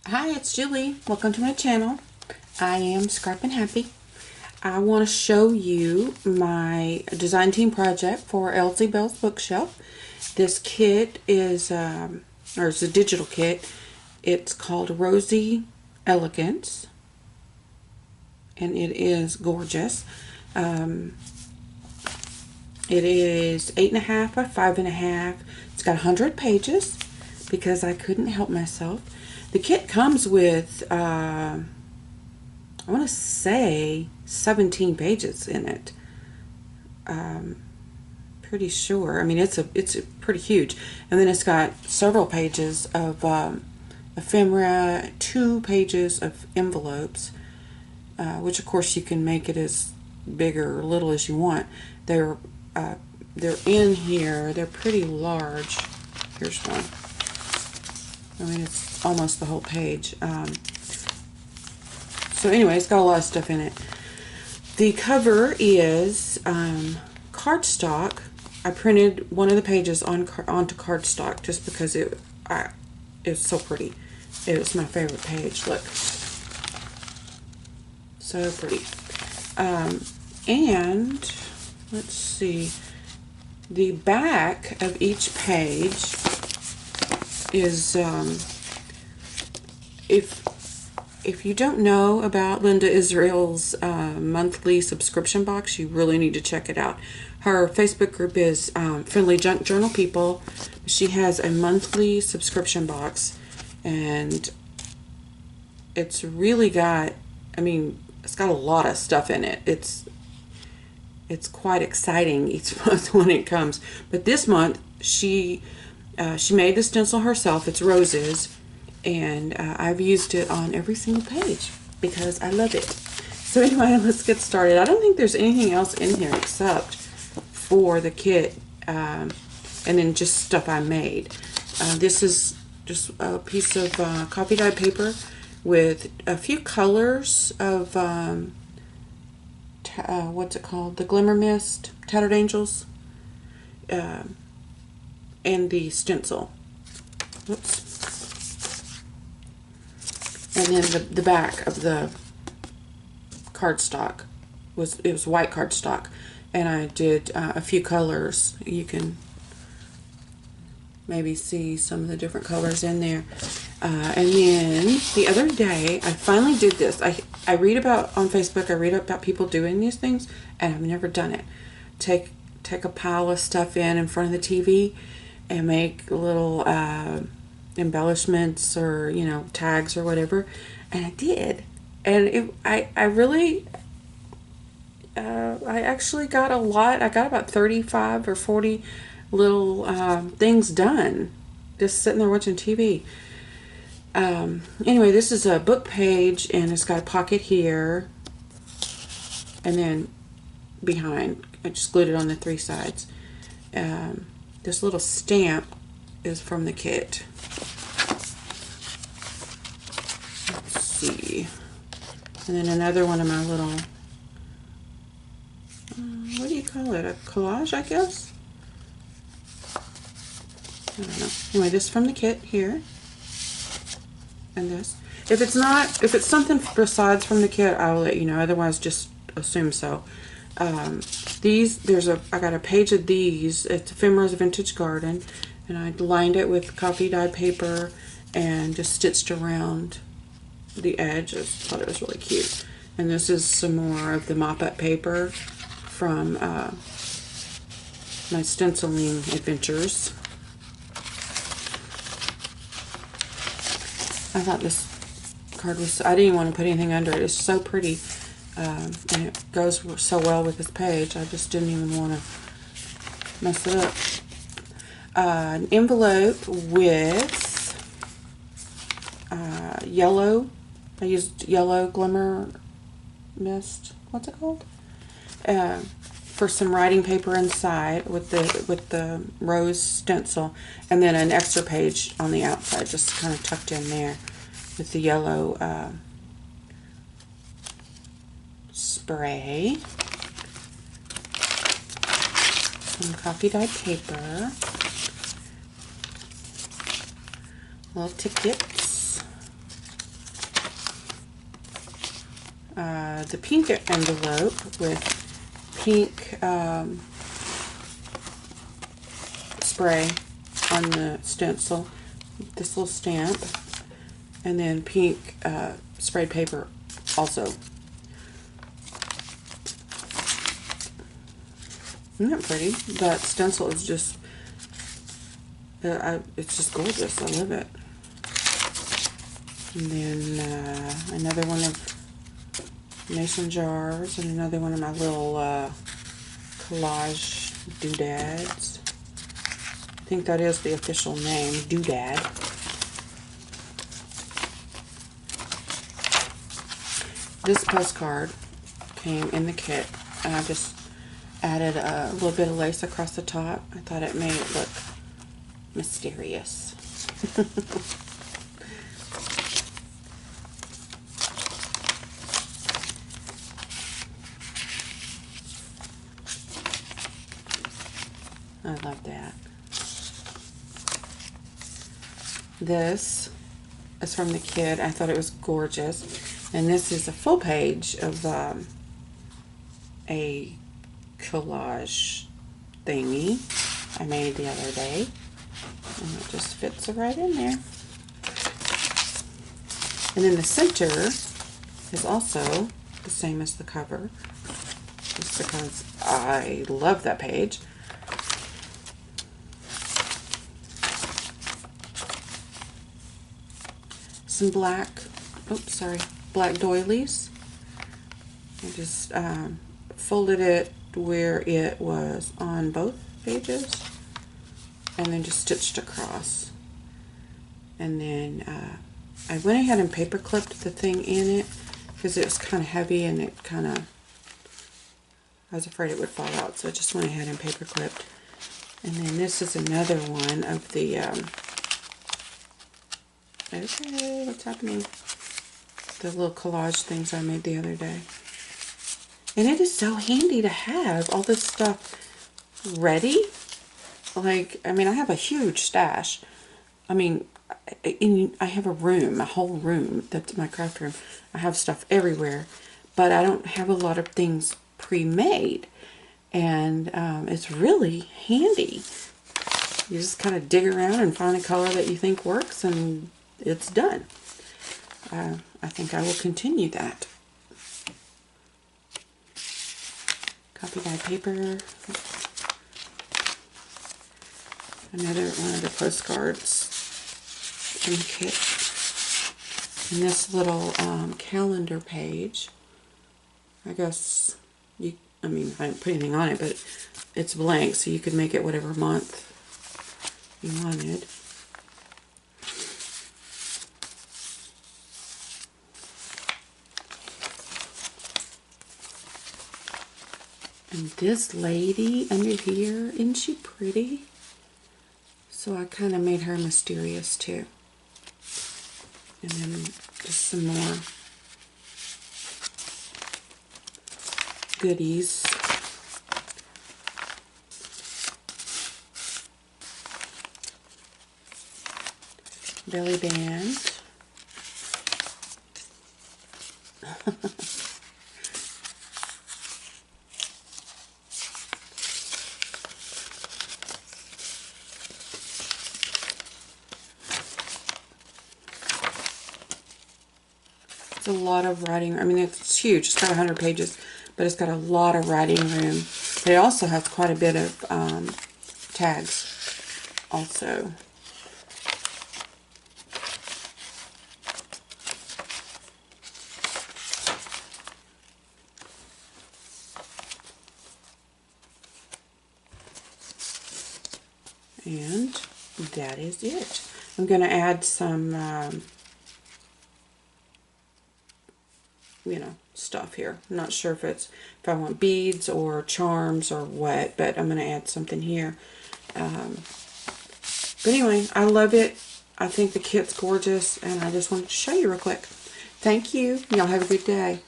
Hi, it's Julie. Welcome to my channel. I am Scrappin' Happy. I want to show you my design team project for Elsie Bell's Bookshelf. This kit is, or it's a digital kit. It's called Rosy Elegance, and it is gorgeous. It is 8.5 by 5.5. It's got 100 pages because I couldn't help myself. The kit comes with, I want to say 17 pages in it. Pretty sure. I mean, it's pretty huge. And then it's got several pages of ephemera, 2 pages of envelopes, which of course you can make it as big or little as you want. They're in here. They're pretty large. Here's one. I mean, it's almost the whole page. So anyway, it's got a lot of stuff in it. The cover is cardstock. I printed one of the pages onto cardstock just because it's so pretty. It was my favorite page. Look, so pretty. And let's see. The back of each page is if you don't know about Linda Israel's monthly subscription box, you really need to check it out. Her Facebook group is Friendly Junk Journal People. She has a monthly subscription box, and it's really got, I mean, it's got a lot of stuff in it. It's quite exciting each month when it comes. But this month she made the stencil herself. It's roses, and I've used it on every single page because I love it. So anyway, let's get started. I don't think there's anything else in here except for the kit, and then just stuff I made. This is just a piece of coffee dyed paper with a few colors of what's it called? The Glimmer Mist, Tattered Angels, and the stencil. Whoops. And then the back of the cardstock was white cardstock, and I did a few colors. You can maybe see some of the different colors in there. And then the other day, I finally did this. I read about on Facebook. I read about people doing these things, and I've never done it. Take a pile of stuff in front of the TV and make little embellishments or tags or whatever, and I did, and I really I actually got a lot. I got about 35 or 40 little things done just sitting there watching TV. Anyway, this is a book page, and it's got a pocket here, and then behind I just glued it on the 3 sides. This little stamp is from the kit. Let's see. And then another one of my little, what do you call it? A collage, I guess? I don't know. Anyway, this is from the kit here. And this. If it's something besides from the kit, I'll let you know. Otherwise, just assume so. I got a page of these. It's Ephemera's Vintage Garden, and I lined it with coffee dyed paper and just stitched around the edge. I thought it was really cute. And this is some more of the mop-up paper from my stenciling adventures. I thought this card was, I didn't want to put anything under it. It's so pretty, and it goes so well with this page. I just didn't even want to mess it up. An envelope with yellow. I used yellow Glimmer Mist. What's it called? For some writing paper inside with the rose stencil, and then an extra page on the outside, just kind of tucked in there with the yellow spray. Some coffee dyed paper. Little tickets. the pink envelope with pink spray on the stencil, this little stamp, and then pink sprayed paper also. Isn't that pretty? That stencil is just, it's just gorgeous. I love it. And then another one of mason jars, and another one of my little collage doodads. I think that is the official name, doodad. This postcard came in the kit, and I just added a little bit of lace across the top. I thought it made it look mysterious. I love that. This is from the kid. I thought it was gorgeous. And this is a full page of a collage thingy I made the other day. And it just fits right in there. And then the center is also the same as the cover, just because I love that page. Some black, oops, sorry, black doilies. I just folded it where it was on both pages, and then just stitched across. And then I went ahead and paper clipped the thing in it because it was kind of heavy, and it kind of, I was afraid it would fall out, so I just went ahead and paper clipped. And then this is another one of the okay, what's happening? The little collage things I made the other day. And it is so handy to have all this stuff ready. Like, I mean, I have a huge stash. I mean, I have a room, a whole room. That's my craft room. I have stuff everywhere. But I don't have a lot of things pre-made. And it's really handy. You just kind of dig around and find a color that you think works, and it's done. I think I will continue that. Copy dyed paper. Another one of the postcards from the kit. And this little calendar page. I guess you, I mean, I didn't put anything on it, but it's blank, so you could make it whatever month you wanted. And this lady under here, isn't she pretty? So I kind of made her mysterious too. And then just some more goodies. Belly band. It's a lot of writing. I mean, it's huge. It's got 100 pages, but it's got a lot of writing room. But it also has quite a bit of tags also. And that is it. I'm going to add some you know, stuff here. I'm not sure if I want beads or charms or what, but I'm going to add something here. But anyway, I love it. I think the kit's gorgeous, and I just wanted to show you real quick. Thank you. Y'all have a good day.